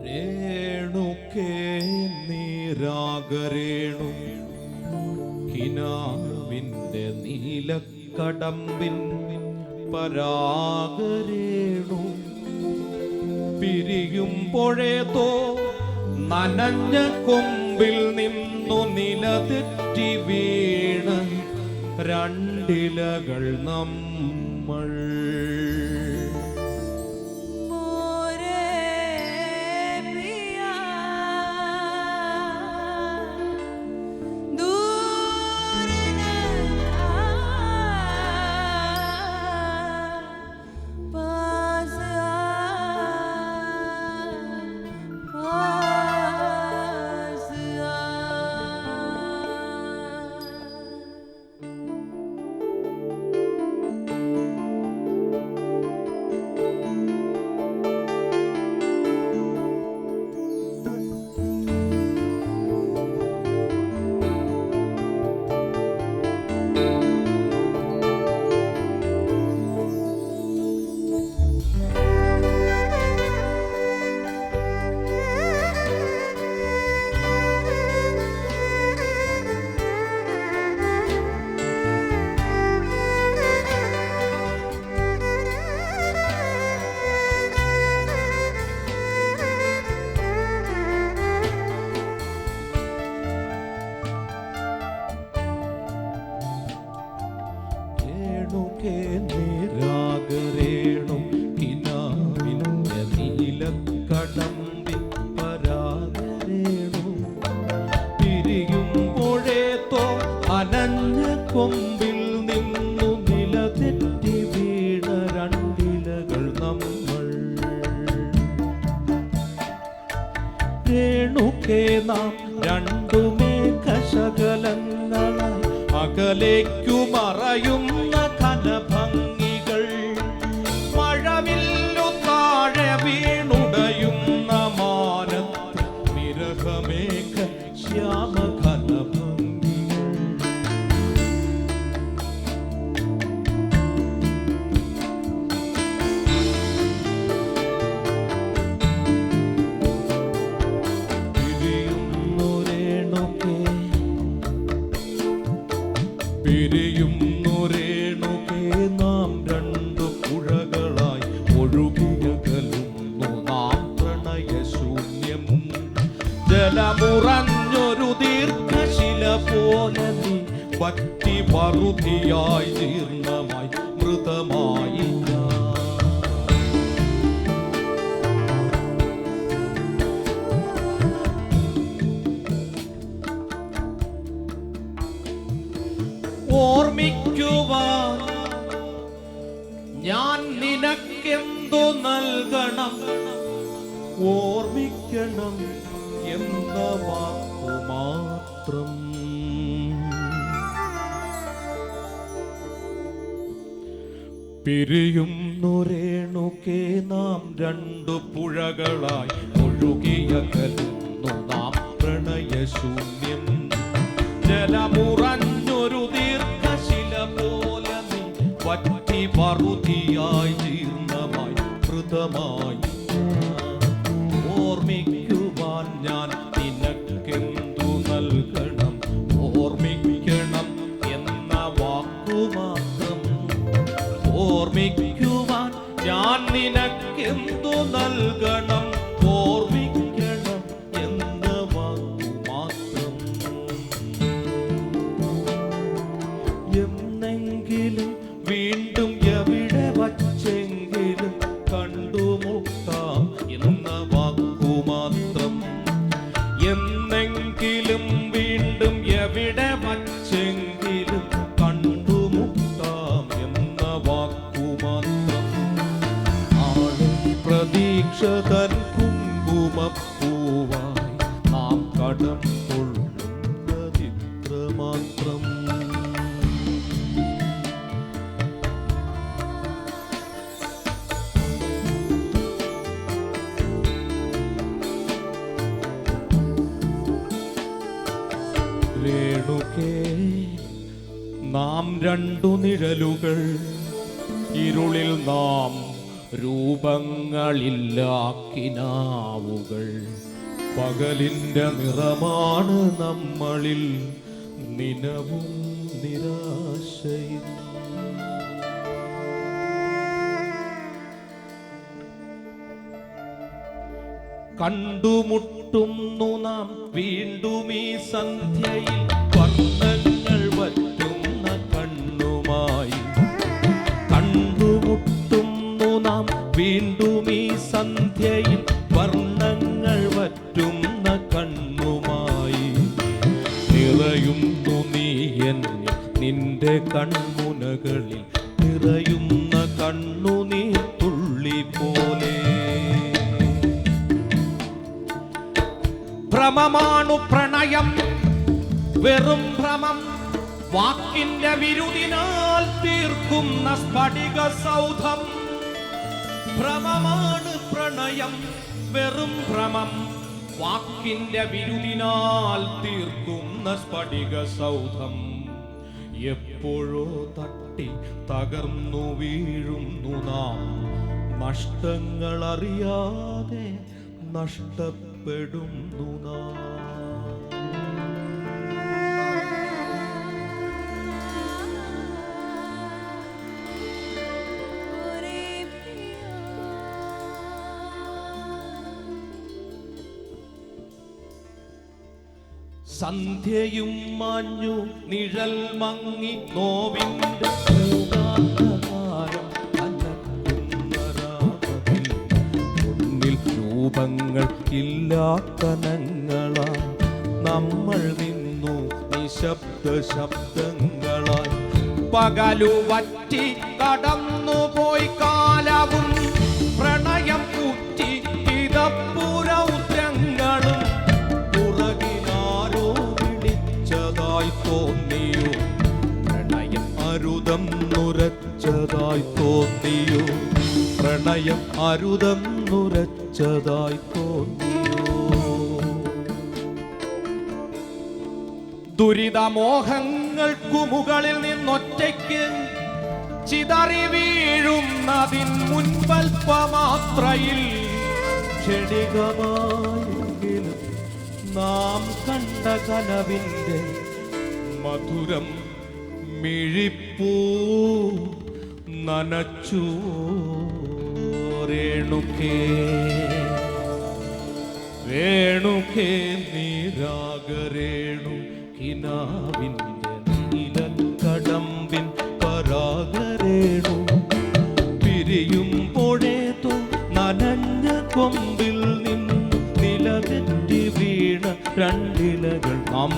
രേണുകേ നീരാഗരേണു കിനാവിൻ്റെ നീലക്കടമ്പിൻ പരാഗരേണു പിരിയുമ്പോഴേതോ നനഞ്ഞ കൊമ്പിൽ നിന്നു നിലതെറ്റി വീണ് രണ്ടിലകൾ നമ്മൾ. രേണുകേ നീരാഗരേണു കിനാവിൻ്റെ നീലക്കടമ്പിൻ പരാഗരേണു പിരിയുമ്പോഴേതോ അനഞ്ഞ കൊമ്പിൽ നിന്നു നിലതെറ്റി വീണ രണ്ടിലകൾ നമ്മൾ. രേണുകേ നാം രണ്ടുമേ കശകലങ്ങളായി അകലേക്കു മറയുന്ന ഘനഭംഗികൾ, മഴവില്ലു താഴെ വീണുടയുന്ന മാനത്ത് വിരഹമേഘ ശ്യാമ ഘനഭംഗികൾ. പിരിയുന്നു രേണുകേ നാം രണ്ടു പുഴകളായി ഒഴുകിയകലുന്നു നാം പ്രണയശൂന്യം. ജലമുറഞ്ഞൊരു ദീർഘശില പോലെ നീ പറ്റി വറുതിയായി ജീർണമായി മൃതമായി ഓർമ്മിക്കുവാൻ ഞാൻ നിനക്കെന്തു നൽകണം, ഓർമ്മിക്കണം എന്ന വാക്കു മാത്രം. പിരിയുന്നു രേണുകേ നാം രണ്ടു പുഴകളായി ഒഴുകിയകലുന്നു നാം പ്രണയശൂന്യം. ജലമുറഞ്ഞൊരു ദീർഘശില പോലെ നീ വറ്റി വറുതിയായി ജീർണമായി മൃതമായി. ഓർമ്മിക്കുവാൻ ഞാൻ നിനക്കെന്തു നൽകണം, ഓർമ്മിക്കണം എന്ന വാക്കു മാത്രം. ഓർമ്മിക്കുവാൻ ഞാൻ നിനക്കെന്തു നൽകണം, ഓർമ്മിക്കണം എന്ന വാക്കു മാത്രം. എന്നെങ്കിലും വീണ്ടും എവിടെ വച്ചെങ്കിലും കണ്ടുമുട്ടാം എന്ന വാക്കു മാത്രം. എന്നെങ്കിലും വീണ്ടും എവിടെ വച്ചെങ്കിലും കണ്ടുമുട്ടാം എന്ന വാക്കു മാത്രം. ആളും പ്രതീക്ഷ തൻ കുങ്കുമപ്പൂവായി നാം കടം കൊള്ളുന്നതിത്ര മാത്രം. രേണുകേ നാം രണ്ടു നിഴലുകൾ ഇരുളിൽ നാം രൂപങ്ങളില്ലാക്കിനാവുകൾ. പകലിൻ്റെ നിറമാണ് നമ്മളിൽ നിനവും നിരാശയും. കണ്ടുമുട്ടുന്നു നാം വീണ്ടും ഈ സന്ധ്യയിൽ വർണ്ണങ്ങൾ വറ്റുന്ന കണ്ണുമായി. കണ്ടുമുട്ടുന്നു നാം വീണ്ടും ഈ സന്ധ്യയിൽ വർണ്ണങ്ങൾ വറ്റുന്ന കണ്ണുമായി. നിറയുന്നു നീ എന്നിൽ നിന്റെ കൺമുനകളിൽ നിറയുന്ന കണ്ണുനീർ തുള്ളി പോലെ. ഭ്രമമാണു പ്രണയം വെറും ഭ്രമം, വാക്കിന്റെ വിരുദിനാൽ തീർക്കുന്ന സ്ഫടിക സൗധം. ഭ്രമമാണ് പ്രണയം വെറും ഭ്രമം, വാക്കിന്റെ വിരുദിനാൽ തീർക്കുന്ന സ്ഫടിക സൗധം. എപ്പോഴോ തട്ടി തകർന്നു വീഴുന്നു നാം, നഷ്ടങ്ങളറിയാതെ നഷ്ടപ്പെടുന്നു നാം. സന്ധ്യയും മാഞ്ഞു നിഴൽ മങ്ങി നോവിൻ്റെ മുന്നിൽ രൂപങ്ങൾ ഇല്ലാക്കനങ്ങളായി നമ്മൾ നിന്നു നിശബ്ദ ശബ്ദങ്ങളായി. പകലു വറ്റി കടന്നുപോയി കാലവും പ്രണയം കൂറ്റി ഇതപ്പുരൗദ്രങ്ങളും. പുറകിലാരോ വിളിച്ചതായി തോന്നിയോ, പ്രണയം അരുതം നുരച്ചതായി തോന്നിയോ, പ്രണയം അരുതം നുരച്ചതായി തോന്നിയോ. ദുരിതമോഹങ്ങൾക്കു മുകളിൽ നിന്നൊറ്റയ്ക്ക് ചിതറി വീഴുന്നതിൻ മുൻപൽപ്പമാത്രയിൽ ക്ഷണികമായെങ്കിലും നാം കണ്ട കനവിൻ്റെ മധുരം മിഴിപ്പൂ നനച്ചു. രേണുകേ രേണുകേ നീരാഗരേണു കിനാവിൻ്റെ നീലക്കടമ്പിൻ പരാഗരേണു. പിരിയുമ്പോഴേതോ നനഞ്ഞ കൊമ്പിൽ നിന്ന് നിലതെറ്റി വീണ രണ്ടിലകൾ നാം